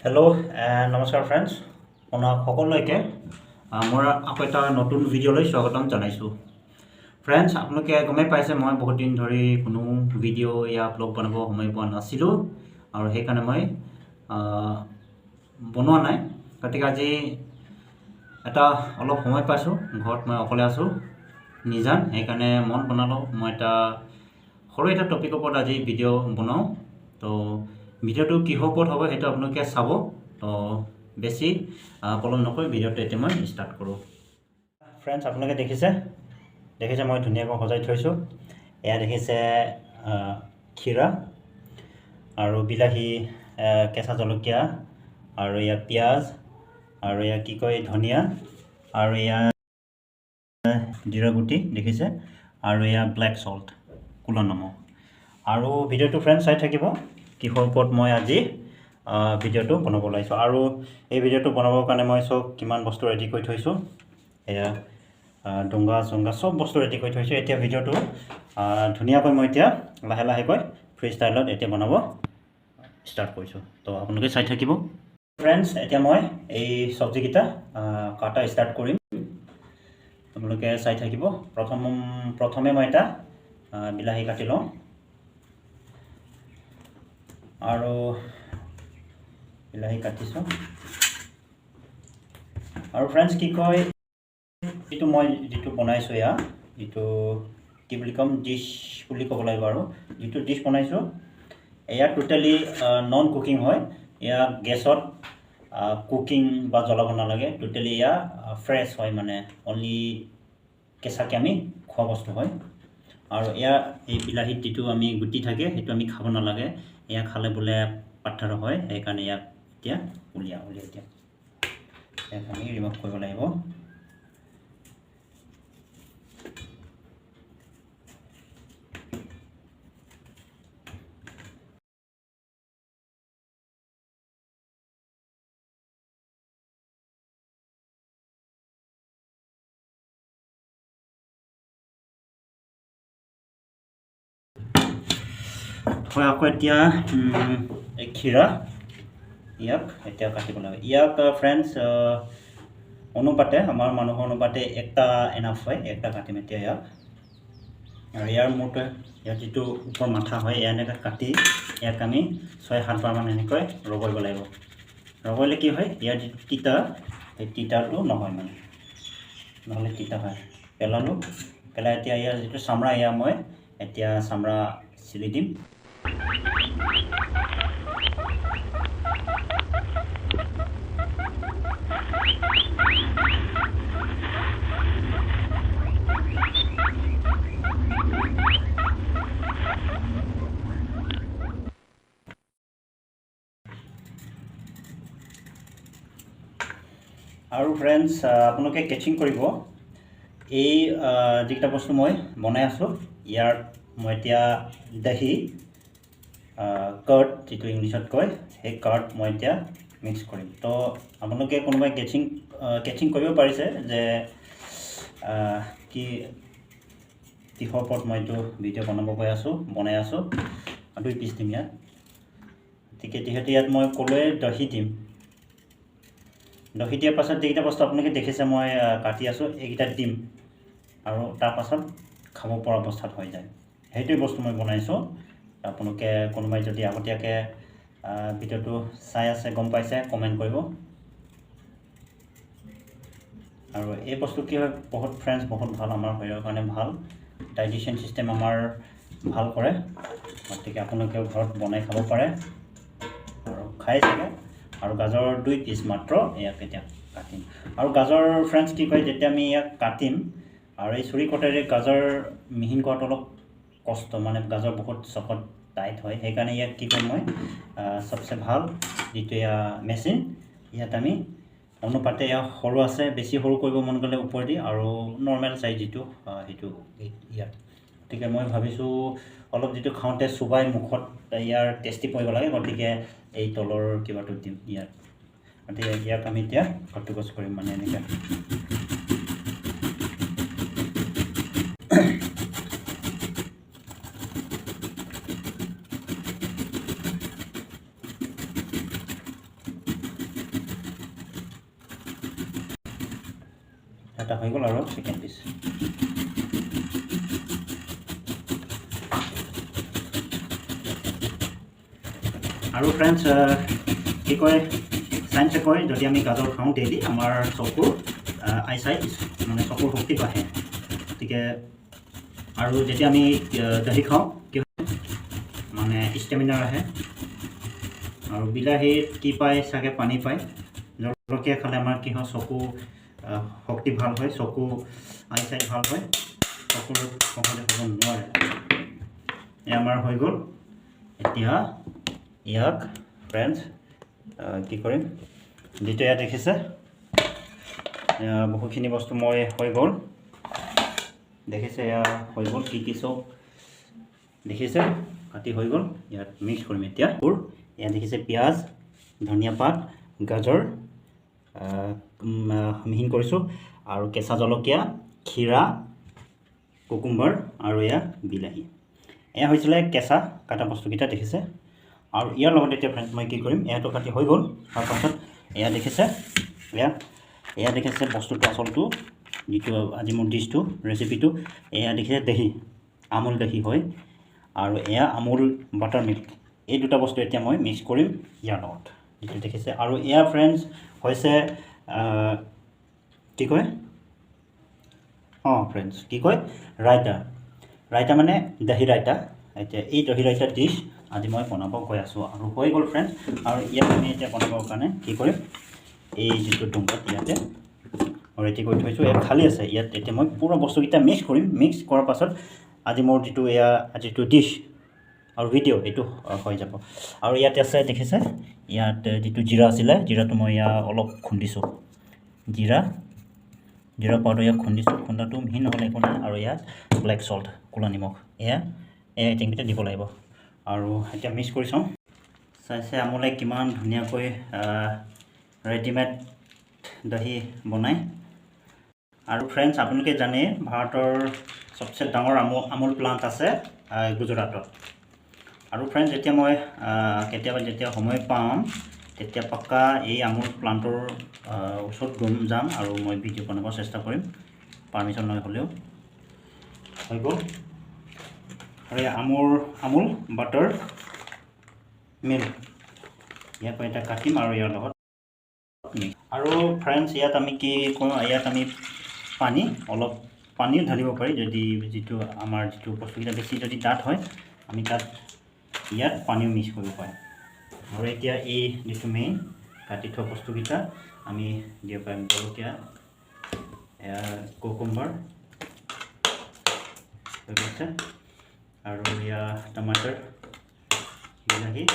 Hello' নমস্কাৰ friends আপোনাক সকলোকে মোৰ আকৌ এটা নতুন ভিডিঅ'লৈ স্বাগতম জনাইছোঁ। ফ্ৰেণ্ডছ আপোনালোকে গমেই পাইছে মই বহুত দিন ধৰি কোনো ভিডিঅ' ইয়া ব্লগ বনাব সময় পোৱা নাছিলোঁ আৰু সেইকাৰণে মই বনোৱা নাই। গতিকে আজি এটা অলপ সময় পাইছোঁ, ঘৰত মই অকলে আছোঁ নিজান, সেইকাৰণে মন বনালোঁ মই এটা সৰু এটা টপিকৰ ওপৰত আজি ভিডিঅ' বনাওঁ। তো ভিডিঅ'টো কিহৰ ওপৰত হ'ব সেইটো আপোনালোকে চাব। তো বেছি পলম নকৰি ভিডিঅ'টো এতিয়া মই ষ্টাৰ্ট কৰোঁ। ফ্ৰেণ্ডছ আপোনালোকে দেখিছে মই ধুনীয়াকৈ সজাই থৈছোঁ। এয়া দেখিছে খীৰা আৰু বিলাহী, কেঁচা জলকীয়া আৰু এয়া পিঁয়াজ আৰু এয়া কি কয় ধনিয়া আৰু এয়া জিৰা গুটি দেখিছে আৰু এয়া ব্লেক সল্ট ক'লা নিমখ। আৰু ভিডিঅ'টো ফ্ৰেণ্ডছ চাই থাকিব কিহৰ ওপৰত মই আজি ভিডিঅ'টো বনাব ওলাইছোঁ। আৰু এই ভিডিঅ'টো বনাবৰ কাৰণে মই কিমান বস্তু ৰেডি কৰি থৈছোঁ, এয়া ডুংগা চুংগা চব বস্তু ৰেডি কৰি থৈছোঁ। এতিয়া ভিডিঅ'টো ধুনীয়াকৈ মই এতিয়া লাহে লাহেকৈ ফ্ৰী ষ্টাইলত এতিয়া বনাব ষ্টাৰ্ট কৰিছোঁ। তো আপোনালোকে চাই থাকিব ফ্ৰেণ্ডছ। এতিয়া মই এই চব্জিকেইটা কাটা ষ্টাৰ্ট কৰিম, আপোনালোকে চাই থাকিব। প্ৰথমে মই এটা বিলাহী কাটি লওঁ আৰু বিলাহী কাটিছোঁ। আৰু ফ্ৰেণ্ডছ কি কয় যিটো বনাইছোঁ এয়া যিটো কি বুলি ক'ম ডিছ বুলি ক'ব লাগিব। আৰু যিটো ডিছ বনাইছোঁ এয়া টোটেলি নন কুকিং হয়। এয়া গেছত কুকিং বা জ্বলাব নালাগে, টোটেলি এয়া ফ্ৰেছ হয়, মানে অনলি কেঁচাকৈ আমি খোৱা বস্তু হয়। আৰু এয়া এই বিলাহীত যিটো আমি গুটি থাকে সেইটো আমি খাব নালাগে, এয়া খালে বোলে পাথৰ হয়। সেইকাৰণে ইয়াক এতিয়া উলিয়াই এতিয়া ইয়াক আমি ৰিমুভ কৰিব লাগিব। হয়, আকৌ এতিয়া এই খীৰা ইয়াক এতিয়া কাটিব লাগে। ইয়াক ফ্ৰেণ্ডছ অনুপাতে আমাৰ মানুহৰ অনুপাতে একটা এনাফ হয়, একটা কাটিম এতিয়া ইয়াক। আৰু ইয়াৰ মূৰটো ইয়াৰ যিটো ওপৰ মাথা হয় এয়া এনেকৈ কাটি ইয়াক আমি 6-7 বাৰমান এনেকৈ ৰগৰিব লাগিব। ৰগৰিলে কি হয়, ইয়াৰ যিটো তিতা সেই তিতাটো নহয়, মানে নহ'লে তিতা হয়। পেলাই এতিয়া ইয়াৰ যিটো চামৰা এয়া মই এতিয়া চামৰা চিলি দিম। আৰু ফ্ৰেণ্ডছ আপোনালোকে কেচিং কৰিব, এই যিকেইটা বস্তু মই বনাই আছোঁ ইয়াৰ মই এতিয়া দাহি কাৰ্ড যিটো ইংলিছত কয় সেই কাৰ্ড মই এতিয়া মিক্স কৰিম। তো আপোনালোকে কোনোবাই কেচিং কৰিব পাৰিছে যে কিহৰ ওপৰত মই এইটো ভিডিঅ' বনাই আছোঁ 2 পিচ দিম ইয়াত। গতিকে যিহেতু ইয়াত মই ক'লোৱে দহি দিম, দহি দিয়াৰ পাছত যিকেইটা বস্তু আপোনালোকে দেখিছে মই কাটি আছোঁ এইকেইটা দিম আৰু তাৰপাছত খাব পৰা অৱস্থাত হৈ যায়। সেইটোৱে বস্তু মই বনাইছোঁ। আপোনালোকে কোনোবাই যদি আগতীয়াকৈ ভিডিঅ'টো চাই আছে গম পাইছে কমেণ্ট কৰিব। আৰু এই বস্তু কি হয় বহুত ফ্ৰেণ্ডছ বহুত ভাল, আমাৰ শৰীৰৰ কাৰণে ভাল, ডাইজেশ্যন চিষ্টেম আমাৰ ভাল কৰে। গতিকে আপোনালোকেও ঘৰত বনাই খাব পাৰে আৰু খাই চাগে। আৰু গাজৰ 2 পিচ মাত্ৰ ইয়াক এতিয়া কাটিম। আৰু গাজৰ ফ্ৰেণ্ডছ কি কয় যেতিয়া আমি ইয়াক কাটিম আৰু এই চুৰি কটাৰীৰে গাজৰ মিহিন কৰাটো অলপ কষ্ট, মানে গাজৰ বহুত চকত টাইট হয়। সেইকাৰণে ইয়াক কি কৰিম মই চবচে ভাল যিটো এয়া মেচিন ইয়াত আমি অনুপাতে এয়া সৰু আছে, বেছি সৰু কৰিব মন গ'লে ওপৰেদি আৰু নৰ্মেল চাইজ যিটো সেইটো ইয়াত। গতিকে মই ভাবিছোঁ অলপ যিটো খাওঁতে চুবাই মুখত ইয়াৰ টেষ্টি পৰিব লাগে, গতিকে এই তলৰ কিবাটো দিম ইয়াত। গতিকে ইয়াক আমি এতিয়া কটুকচ কৰিম, মানে এনেকৈ। এটা হৈ গ'ল আৰু সেকেন্ড পিস আৰু ফ্ৰেন্ডছ কি কয় সায়েন্সে কয় যদি আমি গাজৰ খাওঁ ডেইলি আমাৰ চকুৰ আইসাইট মানে চকুৰ শক্তি বাঢ়ে গতিকে আৰু যেতিয়া আমি দহি খাওঁ কি মানে ষ্টেমিনা আহে আৰু বিলাহীত কি পায় চাগে পানী পায় জলকীয়া খালে আমাৰ কি হয় চকু শক্তি ভাল হয় চকু আইসাইট ভাল হয় চকুৰ সহজে হ'ব নোৱাৰে আমাৰ হৈ গ'ল এতিয়া ইয়াক ফ্ৰেন্ডছ কি কৰিম যেটো ইয়াত দেখিছে বহুখিনি বস্তু মই হৈ গ'ল দেখিছে এয়া হৈ গ'ল কি চব দেখিছে কাটি হৈ গ'ল ইয়াত মিক্স কৰিম এতিয়া ইয়াত দেখিছে পিঁয়াজ ধনিয়া পাত গাজৰ মিহিন কৰিছোঁ আৰু কেঁচা জলকীয়া খীৰা কুকুম্বাৰ আৰু এয়া বিলাহী এয়া হৈছিলে কেঁচা কাটা বস্তুকেইটা দেখিছে আৰু ইয়াৰ লগত এতিয়া ফ্ৰেন্ডছ মই কি কৰিম এয়াটো কাটি হৈ গ'ল তাৰপাছত এয়া দেখিছে এয়া দেখিছে বস্তুটো আচলটো যিটো আজি মোৰ ডিছটো ৰেচিপিটো এয়া দেখিছে দহি আমুল দহি হয় আৰু এয়া আমুল বাটাৰ মিল্ক এই দুটা বস্তু এতিয়া মই মিক্স কৰিম ইয়াৰ লগত যিটো দেখিছে আৰু এয়া ফ্ৰেন্ডছ হৈছে কি কয় ফ্ৰেন্ডছ কি কয় ৰাইটা মানে দহি ৰাইটা এতিয়া এই দহি ৰাইটা ডিছ আজি মই বনাব গৈ আছোঁ আৰু হৈ গ'ল ফ্ৰেন্ডছ আৰু ইয়াত আমি এতিয়া বনাবৰ কাৰণে কি কৰিম এই যিটো ডুংগাত ইয়াতে ৰেডি কৰি থৈছোঁ ইয়াত খালী আছে ইয়াত এতিয়া মই পুৰা বস্তুকেইটা মিক্স কৰিম মিক্স কৰাৰ পাছত আজি মোৰ যিটো এয়া যিটো ডিছ আৰু ভিডিঅ' এইটো হৈ যাব আৰু ইয়াতে আছে দেখিছে ইয়াত যিটো জিৰা আছিলে জিৰাটো মই ইয়াত অলপ খুন্দিছোঁ জিৰা পাউডাৰ ইয়াত খুন্দিছোঁ খুন্দাটো মিহি নহ'লে একো নাই আৰু ইয়াত ব্লেক চল্ট ক'লা নিমখ এয়া আইটেমকেইটা দিব লাগিব আৰু এতিয়া মিক্স কৰি চাওঁ চাইছে আমোলে কিমান ধুনীয়াকৈ ৰেডিমেড দহি বনায় আৰু ফ্ৰেন্ডছ আপোনালোকে জানে ভাৰতৰ সবচে ডাঙৰ আমুল প্লাণ্ট আছে গুজৰাটত আৰু ফ্ৰেন্ডছ যেতিয়া মই কেতিয়াবা যেতিয়া সময় পাম তেতিয়া পাক্কা এই আমুল প্লাণ্টৰ ওচৰত যাম আৰু মই ভিডিঅ' বনাব চেষ্টা কৰিম পাৰ্মিশ্যন লৈ হ'লেও হৈ গ'ল আৰু আমুল বাটাৰ মিল্ক ইয়াক এটা কাটিম আৰু ইয়াৰ লগত আৰু ফ্ৰেন্ডছ ইয়াত আমি কি কৰোঁ ইয়াত আমি অলপ পানীও ঢালিব পাৰি যদি যিটো আমাৰ যিটো বস্তুকেইটা বেছি যদি ডাঠ হয় আমি তাত ইয়াত পানীও মিক্স কৰিব পাৰিম আৰু এতিয়া এই যিটো মেইন কাটি থোৱা বস্তুকেইটা আমি দিব পাৰিম জলকীয়া কুকুম্বাৰ আৰু এয়া টমাটাৰ বিলাহী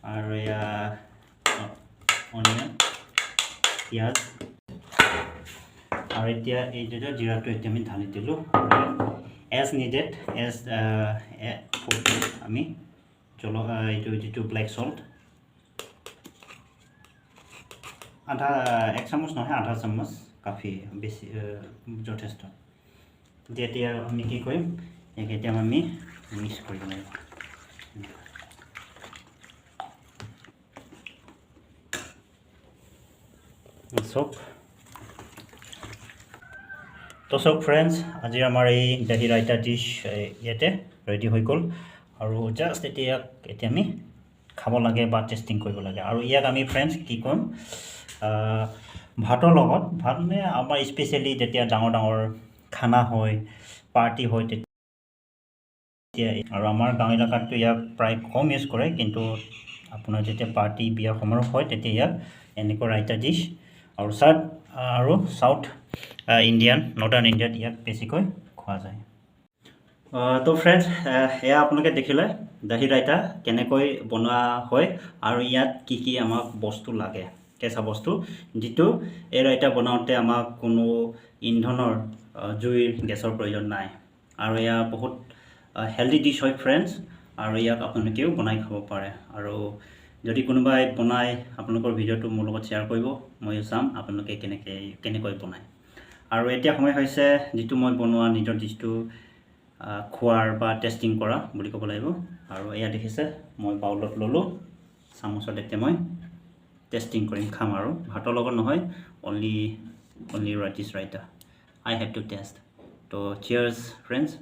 আৰু এয়া অনিয়ন পিঁয়াজ আৰু এতিয়া এই যিটো জিৰাটো এতিয়া আমি ঢালি দিলোঁ এজ নিডেড আমি এইটো যিটো ব্লেক চল্ট এক চামুচ নহয় আধা চামুচ কাফি বেছি যথেষ্ট এতিয়া আমি কি কৰিম ইয়াক এতিয়া আমি মিক্স কৰিব লাগিব চব তো চব ফ্ৰেন্ডছ আজি আমাৰ এই দহি ৰাইতা ডিছ ইয়াতে ৰেডি হৈ গ'ল আৰু জাষ্ট এতিয়া আমি খাব লাগে বা টেষ্টিং কৰিব লাগে আৰু ইয়াক আমি ফ্ৰেন্ডছ কি কৰিম ভাতৰ লগত ভাত মানে আমাৰ স্পেচিয়েলি যেতিয়া ডাঙৰ খানা হয় পাৰ্টি হয় তেতিয়া আৰু আমাৰ গাঁও এলেকাততো ইয়াক প্ৰায় কম ইউজ কৰে কিন্তু আপোনাৰ যেতিয়া পাৰ্টি বিয়াৰ সমাৰোহ হয় তেতিয়া ইয়াক এনেকুৱা ৰাইতা ডিছ আৰু সাউথ ইণ্ডিয়ান নৰ্থাৰ্ণ ইণ্ডিয়াত ইয়াক বেছিকৈ খোৱা যায় তো ফ্ৰেন্ডছ এয়া আপোনালোকে দেখিলে দহি ৰাইতা কেনেকৈ বনোৱা হয় আৰু ইয়াত কি আমাক বস্তু লাগে কেঁচা বস্তু যিটো এই ৰাইতা বনাওঁতে আমাক কোনো ইন্ধনৰ জুইৰ গেছৰ প্ৰয়োজন নাই আৰু এয়া বহুত হেল্ডি ডিছ হয় ফ্ৰেন্ডছ আৰু ইয়াক আপোনালোকেও বনাই খাব পাৰে আৰু যদি কোনোবাই বনায় আপোনালোকৰ ভিডিঅ'টো মোৰ লগত শ্বেয়াৰ কৰিব ময়ো চাম আপোনালোকে কেনেকৈ বনায় আৰু এতিয়া সময় হৈছে যিটো মই বনোৱা নিজৰ ডিছটো খোৱাৰ বা টেষ্টিং কৰা বুলি ক'ব লাগিব আৰু এয়া দেখিছে মই বাউলত ল'লোঁ চামুচত এতিয়া মই টেষ্টিং কৰিম খাম আৰু ভাতৰ লগত নহয় only only this raita. I have to test. So cheers friends.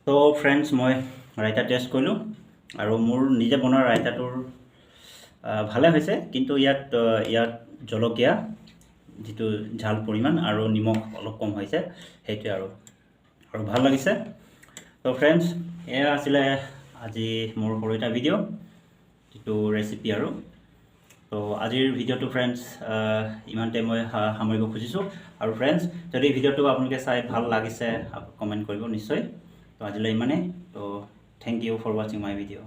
So friends, মই ৰাইতা টেষ্ট কৰিলোঁ আৰু মোৰ নিজে বনোৱা ৰাইতাটোৰ ভালে হৈছে, কিন্তু ইয়াত জলকীয়া যিটো ঝাল পৰিমাণ আৰু নিমখ অলপ কম হৈছে, সেইটোৱে আৰু ভাল লাগিছে। তো ফ্ৰেণ্ডছ, এয়া আছিলে আজি মোৰ সৰু এটা ভিডিঅ' যিটো ৰেচিপি আৰু। তো আজিৰ ভিডিঅ'টো ফ্ৰেণ্ডছ ইমানতে মই সামৰিব খুজিছোঁ। আৰু ফ্ৰেণ্ডছ, যদি ভিডিঅ'টো আপোনালোকে চাই ভাল লাগিছে কমেণ্ট কৰিব নিশ্চয়। তো আজিলৈ ইমানেই। তো থেংক ইউ ফৰ ৱাচিং মাই ভিডিঅ'।